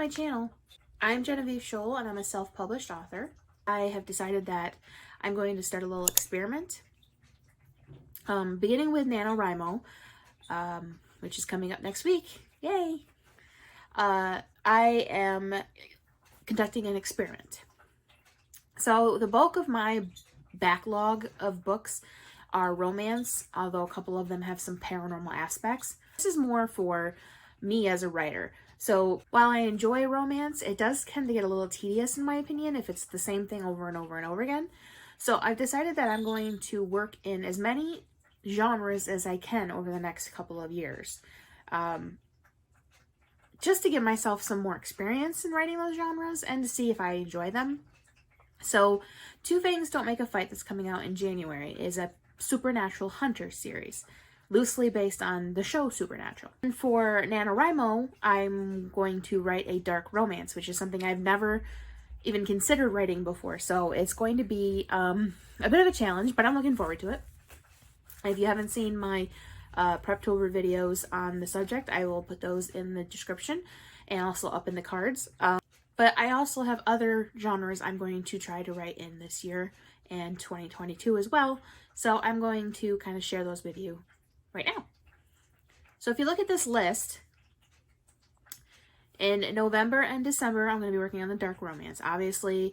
my channel. I'm Genevieve Scholl and I'm a self-published author. I have decided that I'm going to start a little experiment, beginning with NaNoWRIMO, which is coming up next week. Yay! I am conducting an experiment. So the bulk of my backlog of books are romance, although a couple of them have some paranormal aspects. This is more for me as a writer. So while I enjoy romance, it does tend to get a little tedious in my opinion if it's the same thing over and over and over again. So I've decided that I'm going to work in as many genres as I can over the next couple of years. Just to give myself some more experience in writing those genres and to see if I enjoy them. So Two Fangs Don't Make a Fight that's coming out in January is a Supernatural Hunter series, loosely based on the show Supernatural. And for NaNoWRIMO, I'm going to write a dark romance, which is something I've never even considered writing before. So it's going to be a bit of a challenge, but I'm looking forward to it. If you haven't seen my Preptober videos on the subject, I will put those in the description and also up in the cards. But I also have other genres I'm going to try to write in this year and 2022 as well. So I'm going to kind of share those with you right now. So if you look at this list, in November and December, I'm going to be working on the dark romance. Obviously,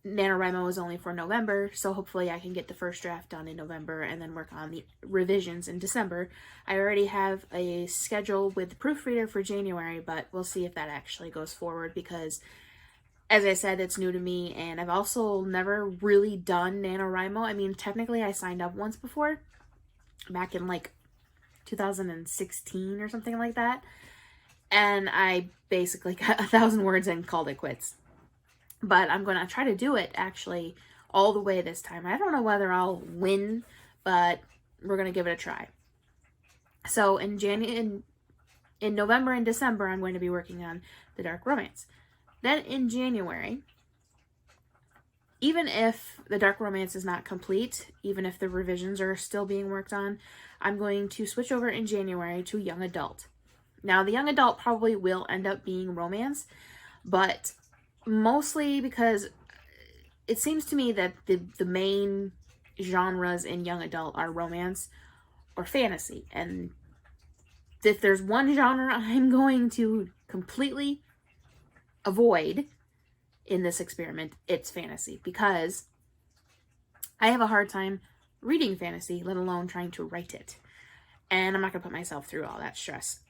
NaNoWRIMO is only for November, so hopefully I can get the first draft done in November and then work on the revisions in December. I already have a schedule with the proofreader for January, but we'll see if that actually goes forward because, as I said, it's new to me, and I've also never really done NaNoWRIMO. I mean, technically I signed up once before, back in like 2016 or something like that, and I basically got 1,000 words and called it quits. But I'm going to try to do it actually all the way this time. I don't know whether I'll win, but we're going to give it a try. So in November and December, I'm going to be working on the dark romance. Then in January, even if the dark romance is not complete, even if the revisions are still being worked on, I'm going to switch over in January to young adult. Now, the young adult probably will end up being romance, but mostly because it seems to me that the main genres in young adult are romance or fantasy. And if there's one genre I'm going to completely avoid in this experiment, it's fantasy, because I have a hard time reading fantasy, let alone trying to write it. And I'm not going to put myself through all that stress.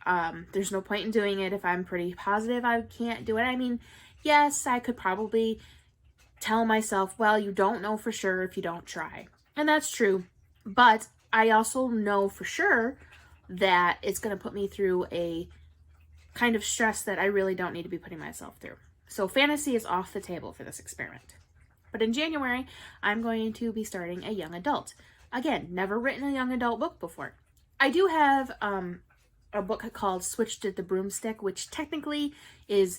There's no point in doing it if I'm pretty positive I can't do it. I mean, yes, I could probably tell myself, well, you don't know for sure if you don't try. And that's true. But I also know for sure that it's going to put me through a kind of stress that I really don't need to be putting myself through. So fantasy is off the table for this experiment. But in January, I'm going to be starting a young adult. Again, never written a young adult book before. I do have a book called Switched at the Broomstick, which technically is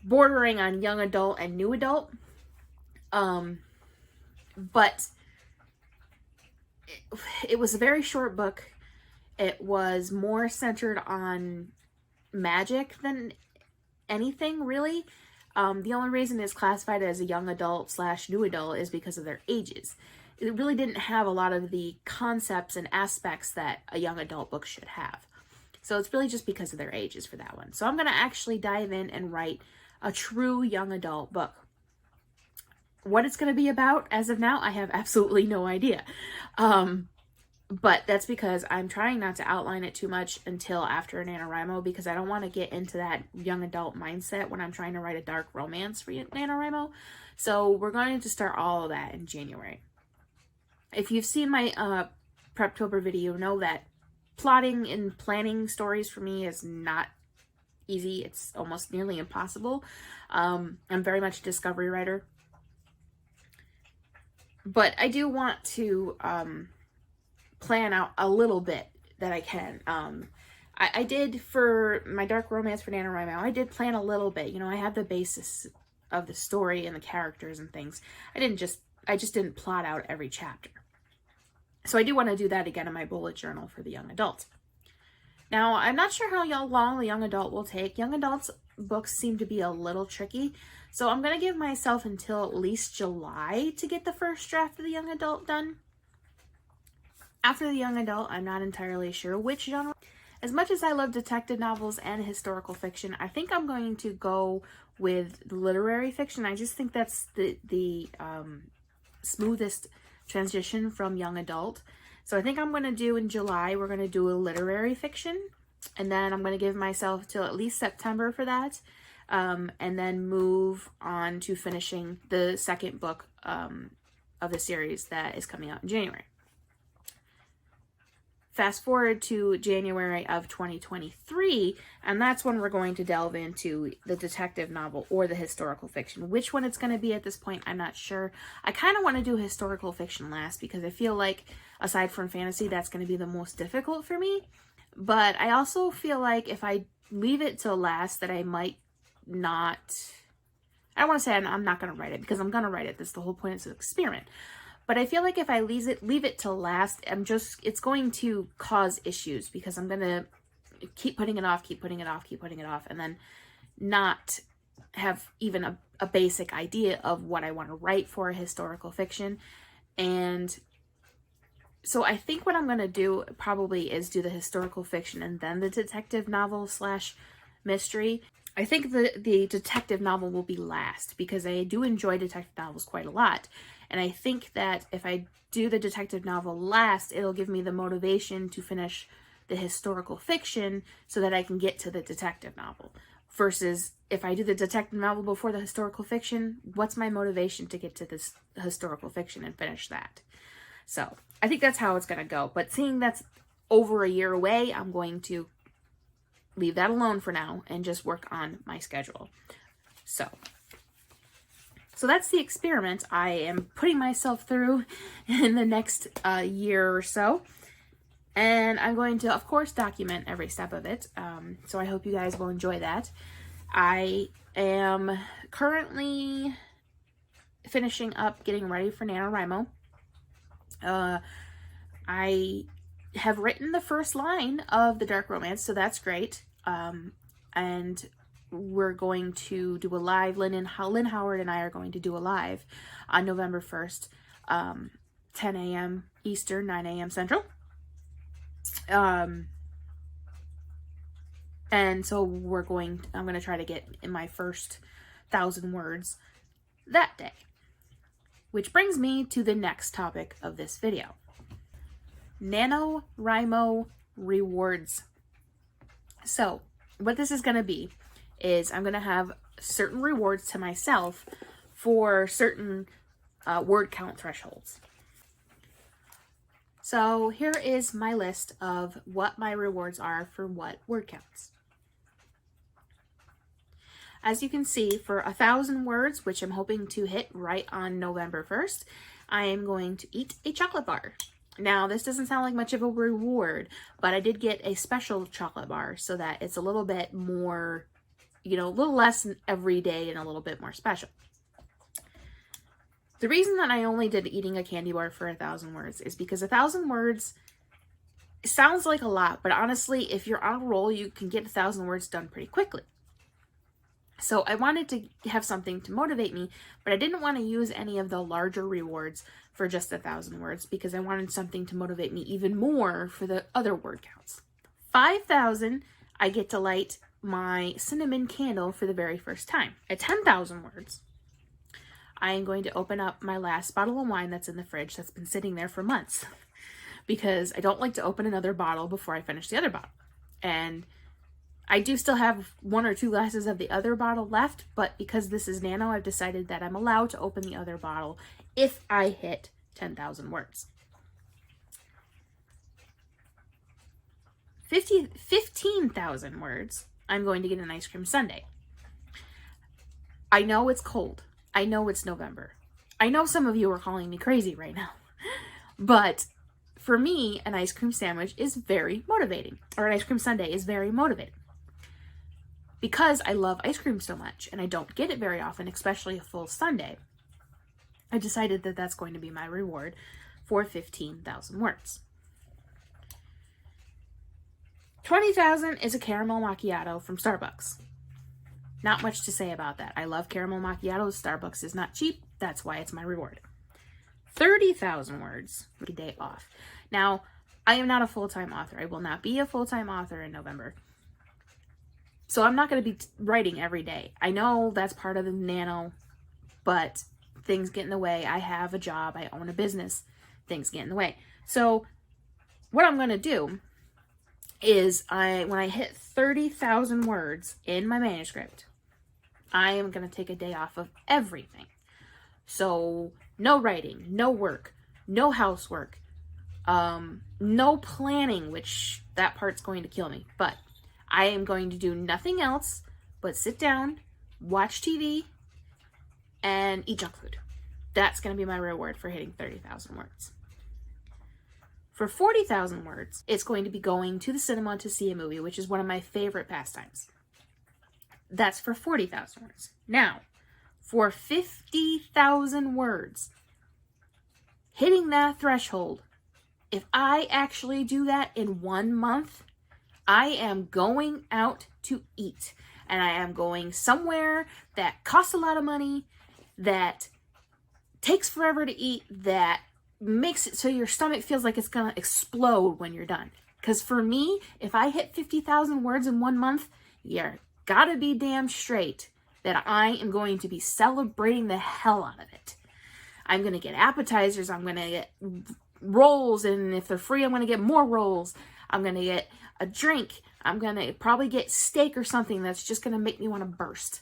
bordering on young adult and new adult. But it was a very short book. It was more centered on magic than anything, really. The only reason it's classified as a young adult / new adult is because of their ages. It really didn't have a lot of the concepts and aspects that a young adult book should have. So it's really just because of their ages for that one. So I'm going to actually dive in and write a true young adult book. What it's going to be about, as of now, I have absolutely no idea. But that's because I'm trying not to outline it too much until after NaNoWRIMO, because I don't want to get into that young adult mindset when I'm trying to write a dark romance for NaNoWRIMO. So we're going to start all of that in January. If you've seen my Preptober video, know that plotting and planning stories for me is not easy. It's almost nearly impossible. I'm very much a discovery writer. But I do want to plan out a little bit that I can. I did for my dark romance for NaNoWRIMO, I did plan a little bit. You know, I have the basis of the story and the characters and things. I just didn't plot out every chapter. So I do want to do that again in my bullet journal for the young adult. Now, I'm not sure how long the young adult will take. Young adults books seem to be a little tricky, so I'm going to give myself until at least July to get the first draft of the young adult done. After the young adult, I'm not entirely sure which genre. As much as I love detective novels and historical fiction, I think I'm going to go with literary fiction. I just think that's the smoothest transition from young adult. So I think I'm going to do in July, we're going to do a literary fiction. And then I'm going to give myself till at least September for that. And then move on to finishing the second book of the series that is coming out in January. Fast forward to January of 2023, and that's when we're going to delve into the detective novel or the historical fiction. Which one it's going to be at this point, I'm not sure. I kind of want to do historical fiction last because I feel like, aside from fantasy, that's going to be the most difficult for me. But I also feel like if I leave it till last, that I might not... I don't want to say I'm not going to write it, because I'm going to write it. That's the whole point. It's an experiment. But I feel like if I leave it till last, it's going to cause issues, because I'm going to keep putting it off, and then not have even a basic idea of what I want to write for a historical fiction. And so I think what I'm going to do probably is do the historical fiction and then the detective novel / mystery. I think the detective novel will be last, because I do enjoy detective novels quite a lot. And I think that if I do the detective novel last, it'll give me the motivation to finish the historical fiction so that I can get to the detective novel. Versus if I do the detective novel before the historical fiction, what's my motivation to get to this historical fiction and finish that? So I think that's how it's going to go. But seeing that's over a year away, I'm going to leave that alone for now and just work on my schedule. So that's the experiment I am putting myself through in the next year or so. And I'm going to, of course, document every step of it. So I hope you guys will enjoy that. I am currently finishing up getting ready for NaNoWRIMO. I have written the first line of the dark romance, so that's great. And we're going to do a live. Lynn Howard and I are going to do a live on November 1st, 10 a.m. Eastern, 9 a.m. Central. And so I'm going to try to get in my first 1,000 words that day. Which brings me to the next topic of this video. NaNoWRIMO rewards. So what this is going to be is I'm going to have certain rewards to myself for certain word count thresholds. So here is my list of what my rewards are for what word counts. As you can see, for 1,000 words, which I'm hoping to hit right on November 1st, I am going to eat a chocolate bar. Now, this doesn't sound like much of a reward, but I did get a special chocolate bar so that it's a little bit more, a little less every day and a little bit more special. The reason that I only did eating a candy bar for 1,000 words is because 1,000 words sounds like a lot, but honestly, if you're on a roll, you can get 1,000 words done pretty quickly. So I wanted to have something to motivate me, but I didn't want to use any of the larger rewards for just 1,000 words because I wanted something to motivate me even more for the other word counts. 5,000, I get to light my cinnamon candle for the very first time. At 10,000 words, I am going to open up my last bottle of wine that's in the fridge that's been sitting there for months because I don't like to open another bottle before I finish the other bottle. And I do still have 1 or 2 glasses of the other bottle left, but because this is Nano, I've decided that I'm allowed to open the other bottle if I hit 10,000 words. 15,000 words, I'm going to get an ice cream sundae. I know it's cold. I know it's November. I know some of you are calling me crazy right now, but for me, an ice cream sandwich is very motivating, or an ice cream sundae is very motivating. Because I love ice cream so much and I don't get it very often, especially a full sundae, I decided that that's going to be my reward for 15,000 words. 20,000 is a caramel macchiato from Starbucks. Not much to say about that. I love caramel macchiatos. Starbucks is not cheap. That's why it's my reward. 30,000 words, a day off. Now, I am not a full-time author. I will not be a full-time author in November. So I'm not going to be writing every day. I know that's part of the nano, but things get in the way. I have a job. I own a business. Things get in the way. So what I'm going to do is when I hit 30,000 words in my manuscript, I am going to take a day off of everything. So no writing, no work, no housework, no planning, which that part's going to kill me. But I am going to do nothing else but sit down, watch TV, and eat junk food. That's going to be my reward for hitting 30,000 words. For 40,000 words, it's going to be going to the cinema to see a movie, which is one of my favorite pastimes. That's for 40,000 words. Now, for 50,000 words, hitting that threshold, if I actually do that in 1 month, I am going out to eat. And I am going somewhere that costs a lot of money, that takes forever to eat, that makes it so your stomach feels like it's gonna explode when you're done. Because for me, if I hit 50,000 words in 1 month, you're gotta be damn straight that I am going to be celebrating the hell out of it. I'm gonna get appetizers, I'm gonna get rolls, and if they're free, I'm gonna get more rolls. I'm gonna get a drink. I'm gonna probably get steak or something that's just gonna make me want to burst.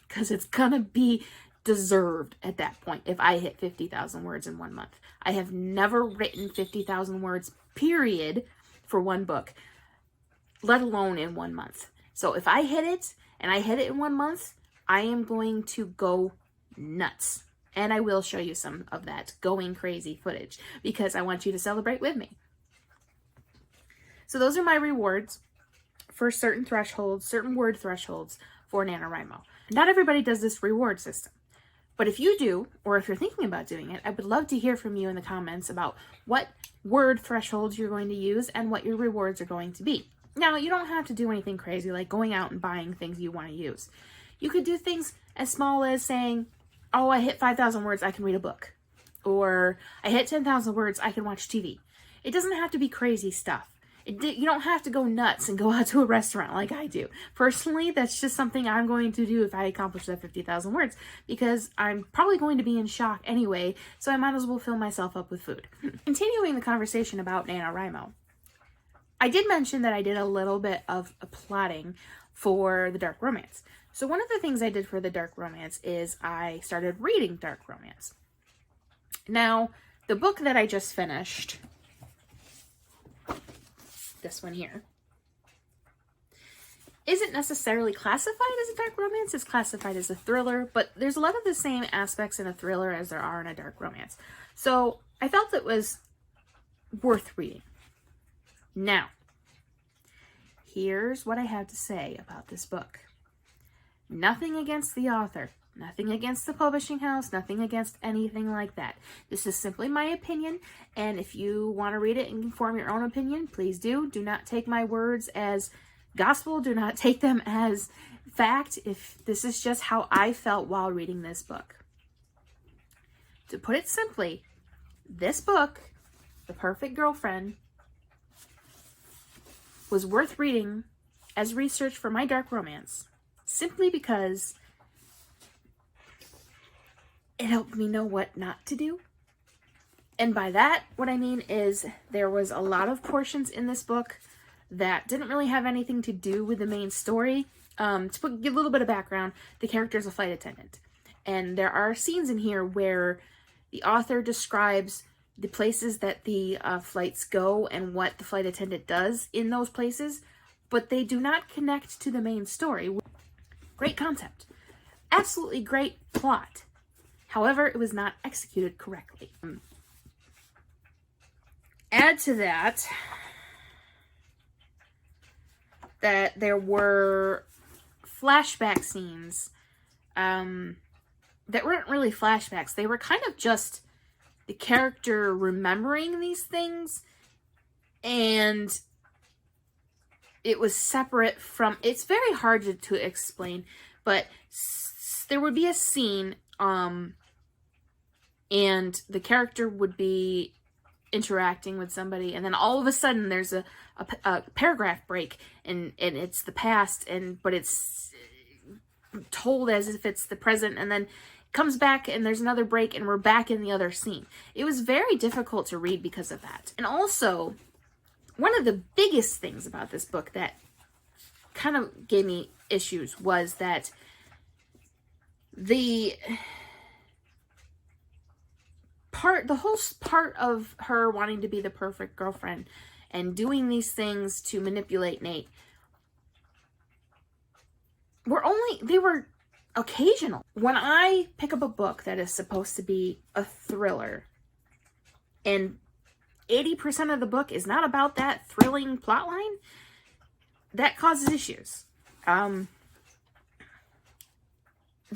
Because it's gonna be deserved at that point if I hit 50,000 words in 1 month. I have never written 50,000 words, period, for one book, let alone in 1 month. So if I hit it, and I hit it in 1 month, I am going to go nuts. And I will show you some of that going crazy footage because I want you to celebrate with me. So those are my rewards for certain thresholds, certain word thresholds for NaNoWRIMO. Not everybody does this reward system. But if you do, or if you're thinking about doing it, I would love to hear from you in the comments about what word thresholds you're going to use and what your rewards are going to be. Now, you don't have to do anything crazy like going out and buying things you want to use. You could do things as small as saying, oh, I hit 5,000 words, I can read a book. Or I hit 10,000 words, I can watch TV. It doesn't have to be crazy stuff. You don't have to go nuts and go out to a restaurant like I do. Personally, that's just something I'm going to do if I accomplish that 50,000 words, because I'm probably going to be in shock anyway, so I might as well fill myself up with food. Continuing the conversation about NaNoWRIMO, I did mention that I did a little bit of plotting for the dark romance. So one of the things I did for the dark romance is I started reading dark romance. Now, the book that I just finished, this one here, isn't necessarily classified as a dark romance. It's classified as a thriller, but there's a lot of the same aspects in a thriller as there are in a dark romance. So I felt it was worth reading. Now, here's what I have to say about this book. Nothing against the author, nothing against the publishing house, nothing against anything like that. This is simply my opinion, and if you want to read it and form your own opinion, please do. Do not take my words as gospel. Do not take them as fact. If this is just how I felt while reading this book. To put it simply, this book, The Perfect Girlfriend, was worth reading as research for my dark romance, simply because it helped me know what not to do. And by that, what I mean is there was a lot of portions in this book that didn't really have anything to do with the main story. To give a little bit of background, the character is a flight attendant. And there are scenes in here where the author describes the places that the flights go and what the flight attendant does in those places, but they do not connect to the main story. Great concept. Absolutely great plot. However, it was not executed correctly. Add to that there were flashback scenes that weren't really flashbacks. They were kind of just the character remembering these things, and it was separate from, it's very hard to explain, but there would be a scene, and the character would be interacting with somebody, and then all of a sudden there's a paragraph break, and it's the past, but it's told as if it's the present, and then it comes back and there's another break and we're back in the other scene. It was very difficult to read because of that. And also, one of the biggest things about this book that kind of gave me issues was that the whole part of her wanting to be the perfect girlfriend and doing these things to manipulate Nate they were occasional. When I pick up a book that is supposed to be a thriller and 80% of the book is not about that thrilling plotline, that causes issues. The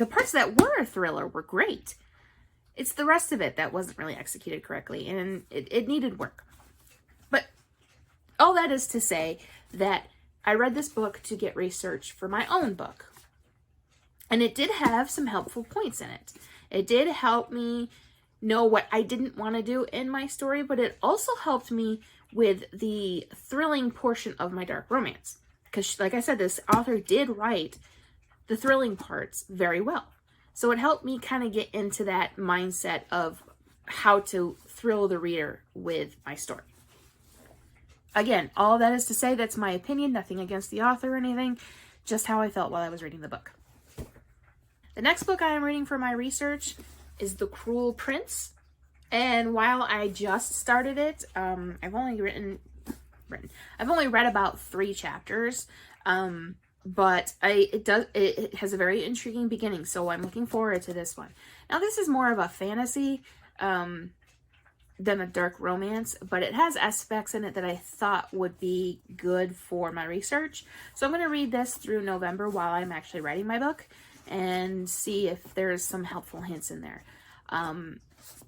parts that were a thriller were great. It's the rest of it that wasn't really executed correctly, and it needed work. But all that is to say that I read this book to get research for my own book. And it did have some helpful points in it. It did help me know what I didn't want to do in my story, but it also helped me with the thrilling portion of my dark romance. Because, like I said, this author did write the thrilling parts very well. So it helped me kind of get into that mindset of how to thrill the reader with my story. Again, all that is to say, that's my opinion, nothing against the author or anything, just how I felt while I was reading the book. The next book I am reading for my research is The Cruel Prince. And while I just started it, I've only read about 3 chapters. But it has a very intriguing beginning, so I'm looking forward to this one. Now, this is more of a fantasy than a dark romance, but it has aspects in it that I thought would be good for my research. So I'm going to read this through November while I'm actually writing my book and see if there's some helpful hints in there.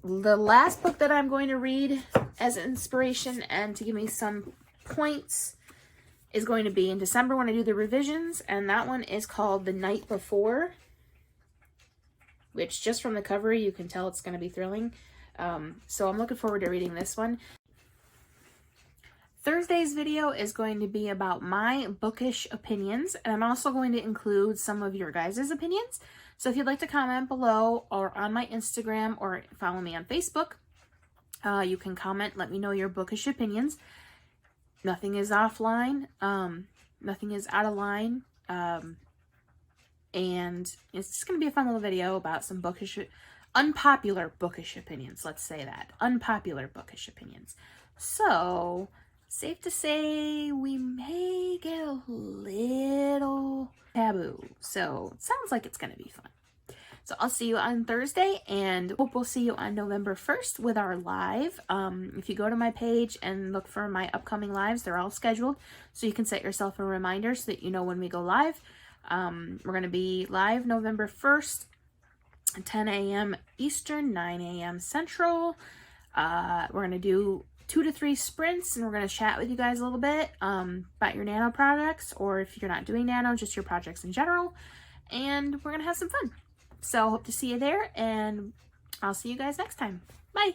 The last book that I'm going to read as inspiration and to give me some points is going to be in December when I do the revisions, and that one is called The Night Before, which just from the cover you can tell it's going to be thrilling. So I'm looking forward to reading this one. Thursday's video is going to be about my bookish opinions, and I'm also going to include some of your guys' opinions. So if you'd like to comment below or on my Instagram or follow me on Facebook, you can comment, let me know your bookish opinions. Nothing is offline, nothing is out of line, and it's just going to be a fun little video about some unpopular bookish opinions, let's say that. Unpopular bookish opinions. So, safe to say we may get a little taboo. So, it sounds like it's going to be fun. So, I'll see you on Thursday, and hope we'll see you on November 1st with our live. If you go to my page and look for my upcoming lives, they're all scheduled, so you can set yourself a reminder so that you know when we go live. We're going to be live November 1st, 10 a.m. Eastern, 9 a.m. Central. We're going to do 2 to 3 sprints, and we're going to chat with you guys a little bit about your nano projects, or if you're not doing nano, just your projects in general, and we're going to have some fun. So hope to see you there, and I'll see you guys next time. Bye!